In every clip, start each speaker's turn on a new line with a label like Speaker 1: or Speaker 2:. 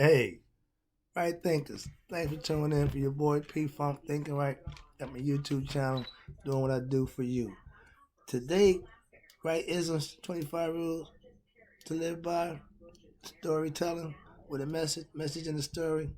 Speaker 1: Hey, right thinkers. Thanks for tuning in for your boy P Funk Thinking Right at my YouTube channel, doing what I do for you. Today, right isms 25 rules to live by, storytelling with a message in the story.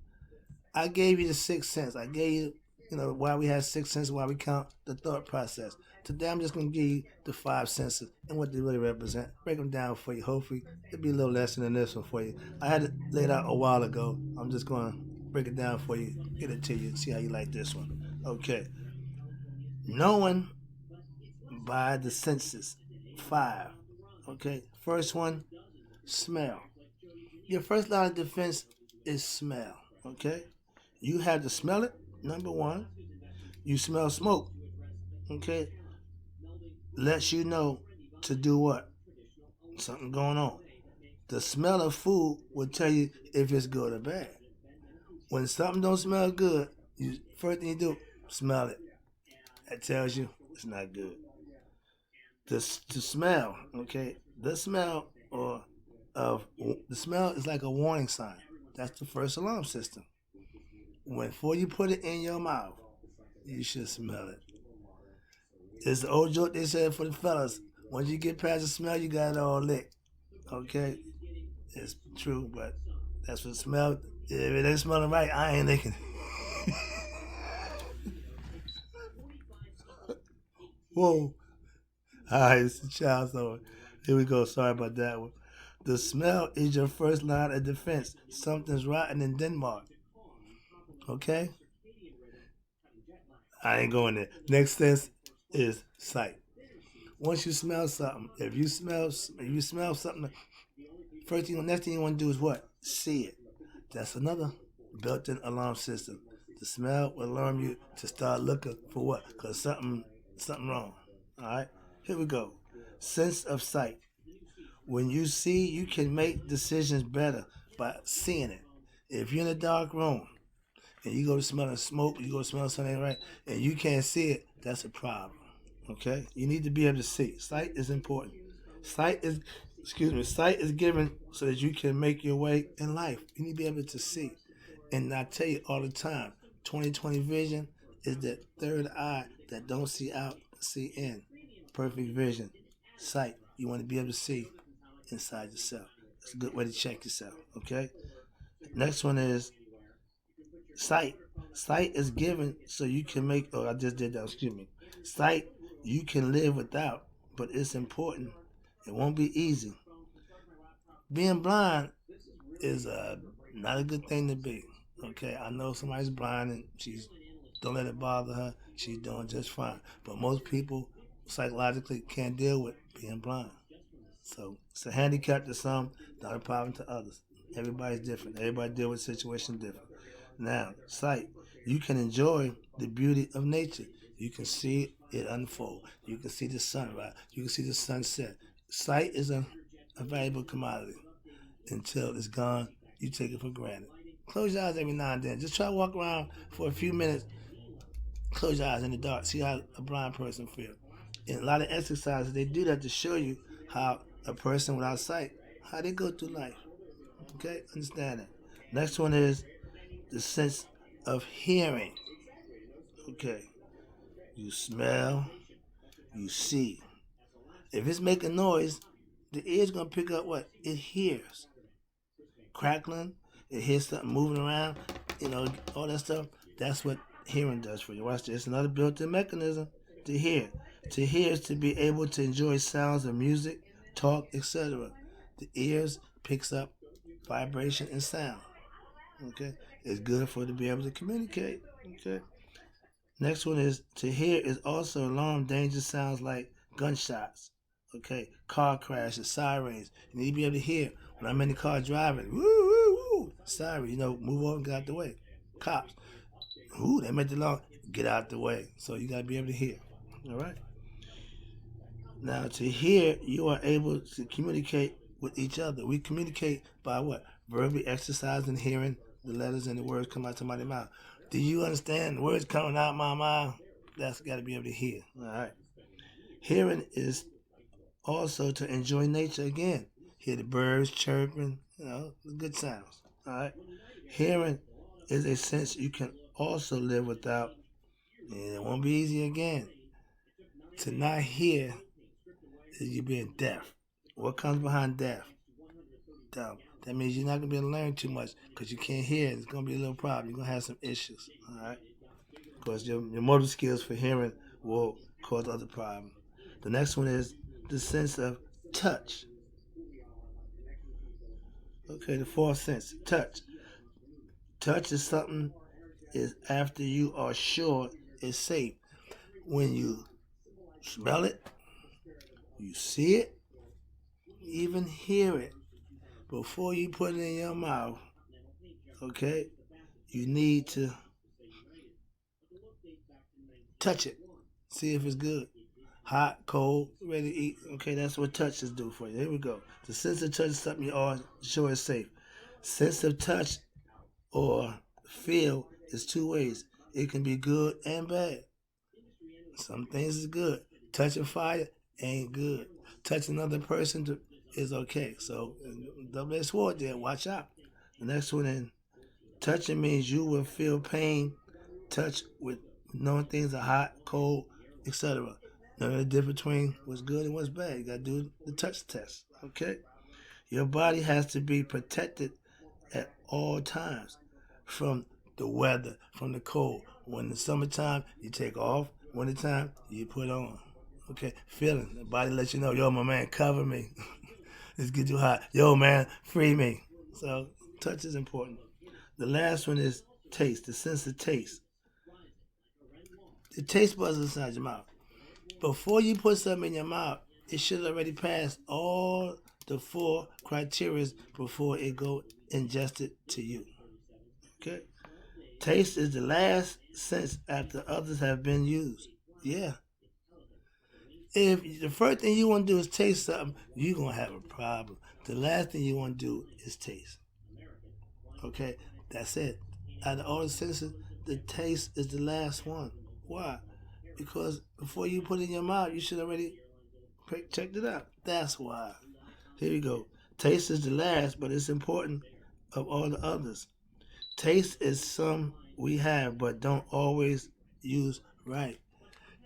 Speaker 1: I gave you the sixth sense. I gave you, why we have six senses, why we count the thought process. Today I'm just gonna give you the five senses and what they really represent. Break them down for you. Hopefully it'll be a little lesson in this one for you. I had it laid out a while ago. I'm just gonna break it down for you, get it to you, see how you like this one. Okay. Knowing by the senses. Five. Okay. First one, smell. Your first line of defense is smell. Okay. You have to smell it. Number one. You smell smoke. Okay. Lets you know to do what? Something going on. The smell of food will tell you if it's good or bad. When something don't smell good, you first thing you do, smell it. That tells you it's not good. The smell, okay, the smell or of the smell is like a warning sign. That's the first alarm system. When before you put it in your mouth, you should smell it. It's the old joke they said for the fellas. Once you get past the smell, you got it all licked. Okay, it's true, but that's what smell. If it ain't smelling right, I ain't licking. Whoa! All right, it's the child. So here we go. Sorry about that one. The smell is your first line of defense. Something's rotten in Denmark. Okay, I ain't going there. Next sense is sight. Once you smell something, if you smell something, next thing you want to do is what? See it. That's another built-in alarm system. The smell will alarm you to start looking for what? Cause something wrong. All right, here we go. Sense of sight. When you see, you can make decisions better by seeing it. If you're in a dark room and you go to smell smoke, you go to smell something right, and you can't see it, that's a problem. Okay? You need to be able to see. Sight is important. Sight is, sight is given so that you can make your way in life. You need to be able to see. And I tell you all the time, 20/20 vision is that third eye that don't see out, see in. Perfect vision. Sight. You want to be able to see inside yourself. It's a good way to check yourself. Okay? Next one is sight. Sight is given so you can make, oh, I just did that, excuse me. Sight you can live without, but it's important. It won't be easy. Being blind is not a good thing to be. Okay, I know somebody's blind and she's don't let it bother her. She's doing just fine. But most people psychologically can't deal with being blind. So it's a handicap to some, not a problem to others. Everybody's different. Everybody deal with situations different. Now, sight. You can enjoy the beauty of nature. You can see it unfold. You can see the sunrise. You can see the sunset. Sight is a valuable commodity. Until it's gone, you take it for granted. Close your eyes every now and then. Just try to walk around for a few minutes. Close your eyes in the dark. See how a blind person feels. In a lot of exercises, they do that to show you how a person without sight, how they go through life. Okay, understand that. Next one is the sense of hearing. Okay, you smell, you see. If it's making noise, the ear's gonna pick up what it hears. Crackling, it hears something moving around, all that stuff. That's what hearing does for you. Watch this. It's another built-in mechanism to hear. To hear is to be able to enjoy sounds of music, talk, etc. The ears picks up vibration and sound. Okay, it's good for it to be able to communicate. Okay. Next one is to hear is also alarm danger sounds like gunshots. Okay, car crashes, sirens. You need to be able to hear when I'm in the car driving. Woo woo woo! Siren, move over and get out the way. Cops. Ooh, they made the law. Get out the way. So you gotta be able to hear. All right. Now to hear, you are able to communicate with each other. We communicate by what? Verbally exercising hearing the letters and the words come out of my mouth. Do you understand the words coming out of my mouth? That's got to be able to hear. All right. Hearing is also to enjoy nature again. Hear the birds chirping, the good sounds. All right. Hearing is a sense you can also live without, and it won't be easy again. To not hear is you being deaf. What comes behind deaf? Dumb. That means you're not gonna be able to learn too much because you can't hear. It's gonna be a little problem. You're gonna have some issues. All right. Because your motor skills for hearing will cause other problems. The next one is the sense of touch. Okay, the fourth sense, touch. Touch is something is after you are sure it's safe. When you smell it, you see it, even hear it, before you put it in your mouth, okay, you need to touch it. See if it's good. Hot, cold, ready to eat. Okay, that's what touches do for you. Here we go. The sense of touch is something you are sure is safe. Sense of touch or feel is two ways. It can be good and bad. Some things is good. Touching fire ain't good. Touching another person is okay. So double-edged sword there. Watch out. The next one in touching means you will feel pain. Touch with knowing things are hot, cold, etc. Knowing the difference between what's good and what's bad. You gotta do the touch test. Okay? Your body has to be protected at all times from the weather, from the cold. When the summertime, you take off. Wintertime, you put on. Okay? Feeling. The body lets you know, yo, my man, cover me. It's get too hot. Yo, man, free me. So touch is important. The last one is taste, the sense of taste. The taste buds inside your mouth. Before you put something in your mouth, it should already pass all the 4 criteria before it go ingested to you. Okay? Taste is the last sense after others have been used. Yeah. If the first thing you want to do is taste something, you're going to have a problem. The last thing you want to do is taste. Okay? That's it. Out of all the senses, the taste is the last one. Why? Because before you put it in your mouth, you should already checked it out. That's why. Here you go. Taste is the last, but it's important of all the others. Taste is some we have, but don't always use right.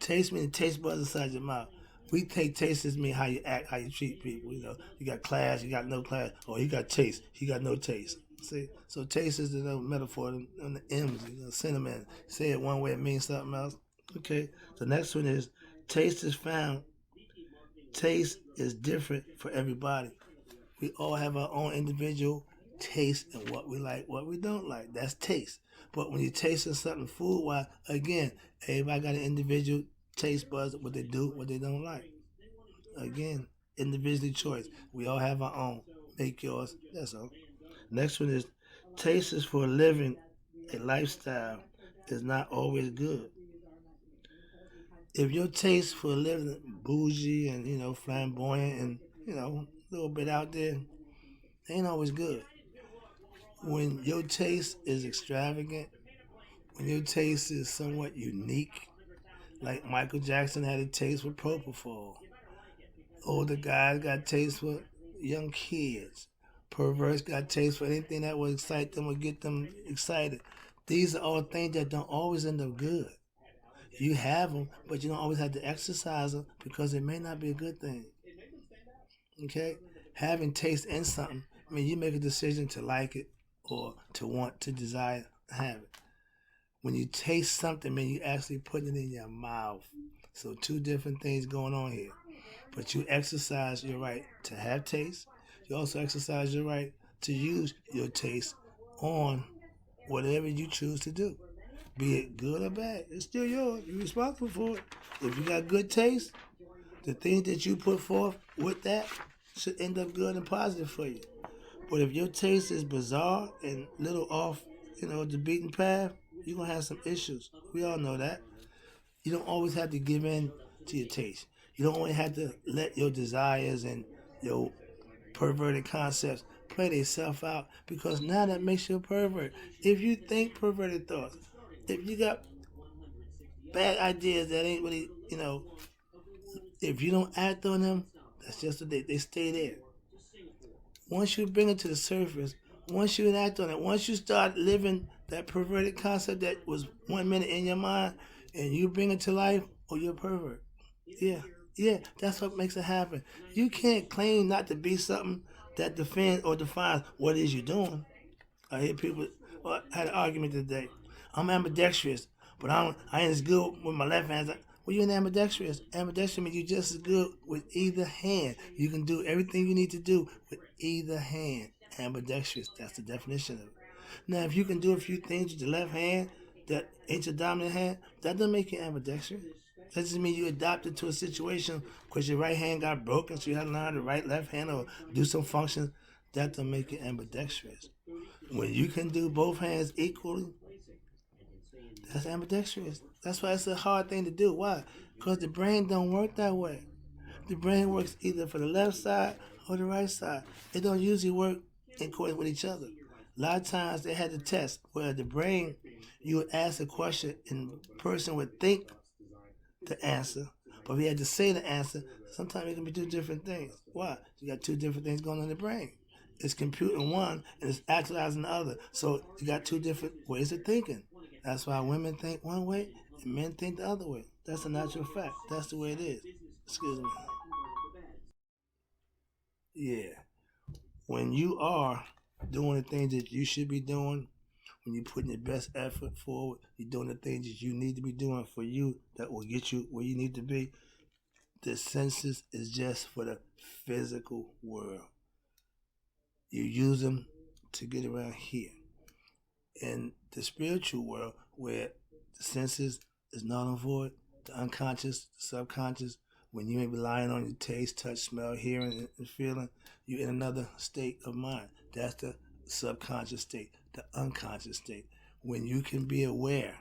Speaker 1: Taste means taste buds inside your mouth. We take taste as mean how you act, how you treat people. You know, you got class, you got no class, or you got taste, you got no taste. See, so taste is the metaphor on the M's, cinnamon. Say it one way, it means something else. Okay, the next one is taste is found. Taste is different for everybody. We all have our own individual taste and what we like, what we don't like. That's taste. But when you're tasting something food-wise, again, everybody got an individual taste buds, what they do, what they don't like. Again, individual choice. We all have our own. Make yours. That's all. Next one is taste is for living a lifestyle is not always good. If your taste for living bougie and flamboyant and a little bit out there, ain't always good. When your taste is extravagant, when your taste is somewhat unique, like Michael Jackson had a taste for propofol. Older guys got taste for young kids. Perverse got taste for anything that will excite them or get them excited. These are all things that don't always end up good. You have them, but you don't always have to exercise them because it may not be a good thing. Okay? Having taste in something, you make a decision to like it or to want to desire to have it. When you taste something, you actually put it in your mouth. So 2 different things going on here. But you exercise your right to have taste. You also exercise your right to use your taste on whatever you choose to do. Be it good or bad, it's still yours. You're responsible for it. If you got good taste, the things that you put forth with that should end up good and positive for you. But if your taste is bizarre and little off, the beaten path, you're going to have some issues. We all know that. You don't always have to give in to your taste. You don't only have to let your desires and your perverted concepts play themselves out, because now that makes you a pervert. If you think perverted thoughts, if you got bad ideas that ain't really, if you don't act on them, that's just what they stay there. Once you bring it to the surface, Once you enact on it, once you start living that perverted concept that was 1 minute in your mind, and you bring it to life, oh, you're a pervert. Yeah, yeah, that's what makes it happen. You can't claim not to be something that defends or defines what it is you're doing. I hear people. Well, I had an argument today. I'm ambidextrous, but I ain't as good with my left hand. Well, you're an ambidextrous. Ambidextrous means you're just as good with either hand. You can do everything you need to do with either hand. Ambidextrous. That's the definition of it. Now, if you can do a few things with your left hand that ain't your dominant hand, that doesn't make you ambidextrous. That doesn't mean you adapted to a situation because your right hand got broken, so you had to learn the right left hand or do some function. That doesn't make you ambidextrous. When you can do both hands equally, that's ambidextrous. That's why it's a hard thing to do. Why? Because the brain don't work that way. The brain works either for the left side or the right side. It don't usually work in accordance with each other. A lot of times they had the test where the brain, you would ask a question and the person would think the answer, but if you had to say the answer, sometimes it can be two different things. Why? You got two different things going on in the brain. It's computing one and it's actualizing the other. So you got two different ways of thinking. That's why women think one way and men think the other way. That's a natural fact. That's the way it is. Excuse me. Yeah. When you are doing the things that you should be doing, when you're putting your best effort forward, you're doing the things that you need to be doing for you that will get you where you need to be, the senses is just for the physical world. You use them to get around here. In the spiritual world, where the senses is null and void, the unconscious, the subconscious, when you ain't relying on your taste, touch, smell, hearing, and feeling, you're in another state of mind. That's the subconscious state, the unconscious state. When you can be aware,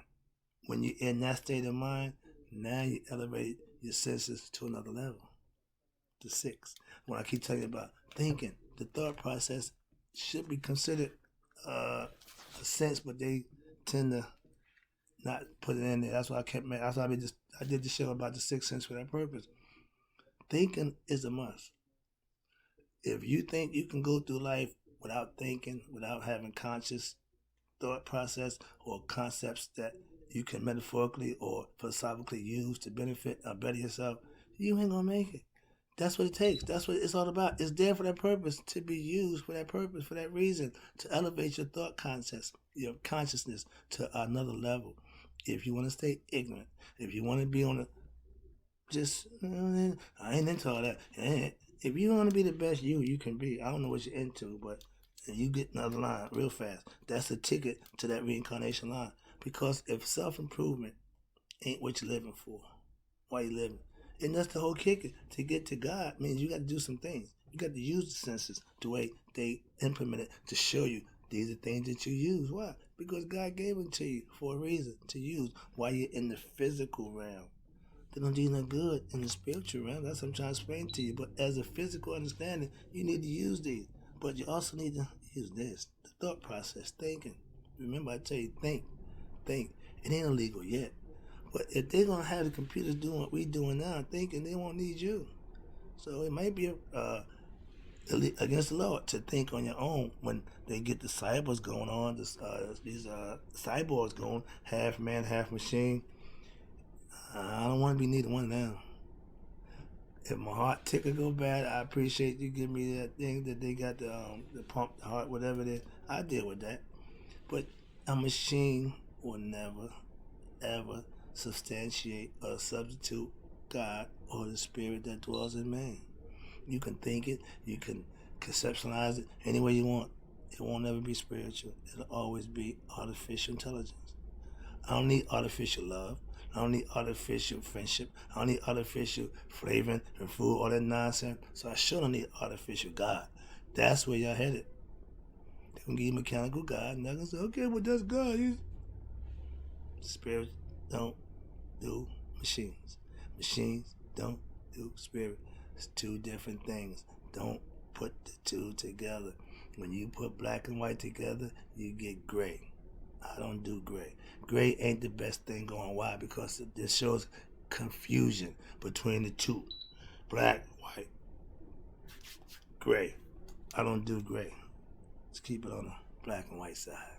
Speaker 1: when you're in that state of mind, now you elevate your senses to another level. The six. When I keep telling you about thinking, the thought process should be considered a sense, but they tend to not put it in there. That's why I did the show about the sixth sense for that purpose. Thinking is a must. If you think you can go through life without thinking, without having conscious thought process or concepts that you can metaphorically or philosophically use to benefit or better yourself, you ain't gonna make it. That's what it takes. That's what it's all about. It's there for that purpose, to be used for that purpose, for that reason, to elevate your thought concepts, your consciousness to another level. If you want to stay ignorant, if you want to be on a just, I ain't into all that. If you want to be the best you can be. I don't know what you're into, but you get another line real fast. That's the ticket to that reincarnation line. Because if self-improvement ain't what you're living for, why you living? And that's the whole kicker. To get to God means you got to do some things. You got to use the senses the way they implemented to show you these are things that you use. Why? Because God gave them to you for a reason to use while you're in the physical realm. They don't do you no good in the spiritual realm. That's what I'm trying to explain to you. But as a physical understanding, you need to use these. But you also need to use this, the thought process, thinking. Remember, I tell you, think. It ain't illegal yet. But if they're going to have the computers doing what we doing now, thinking, they won't need you. So it might be against the law to think on your own when they get the cyborgs going on, these cyborgs going, half man, half machine. I don't want to be neither one now. If my heart ticker go bad, I appreciate you giving me that thing that they got the pump, the heart, whatever it is. I deal with that. But a machine will never, ever substantiate or substitute God or the spirit that dwells in man. You can think it, you can conceptualize it any way you want. It won't ever be spiritual. It'll always be artificial intelligence. I don't need artificial love. I don't need artificial friendship. I don't need artificial flavoring and food, all that nonsense. So I sure don't need artificial God. That's where y'all headed. They're going to give you mechanical God, and they're going to say, okay, well, that's God. Spirits don't do machines. Machines don't do spirit. It's two different things. Don't put the two together. When you put black and white together, you get gray. I don't do gray. Gray ain't the best thing going. Why? Because this shows confusion between the two. Black, white, gray. I don't do gray. Let's keep it on the black and white side.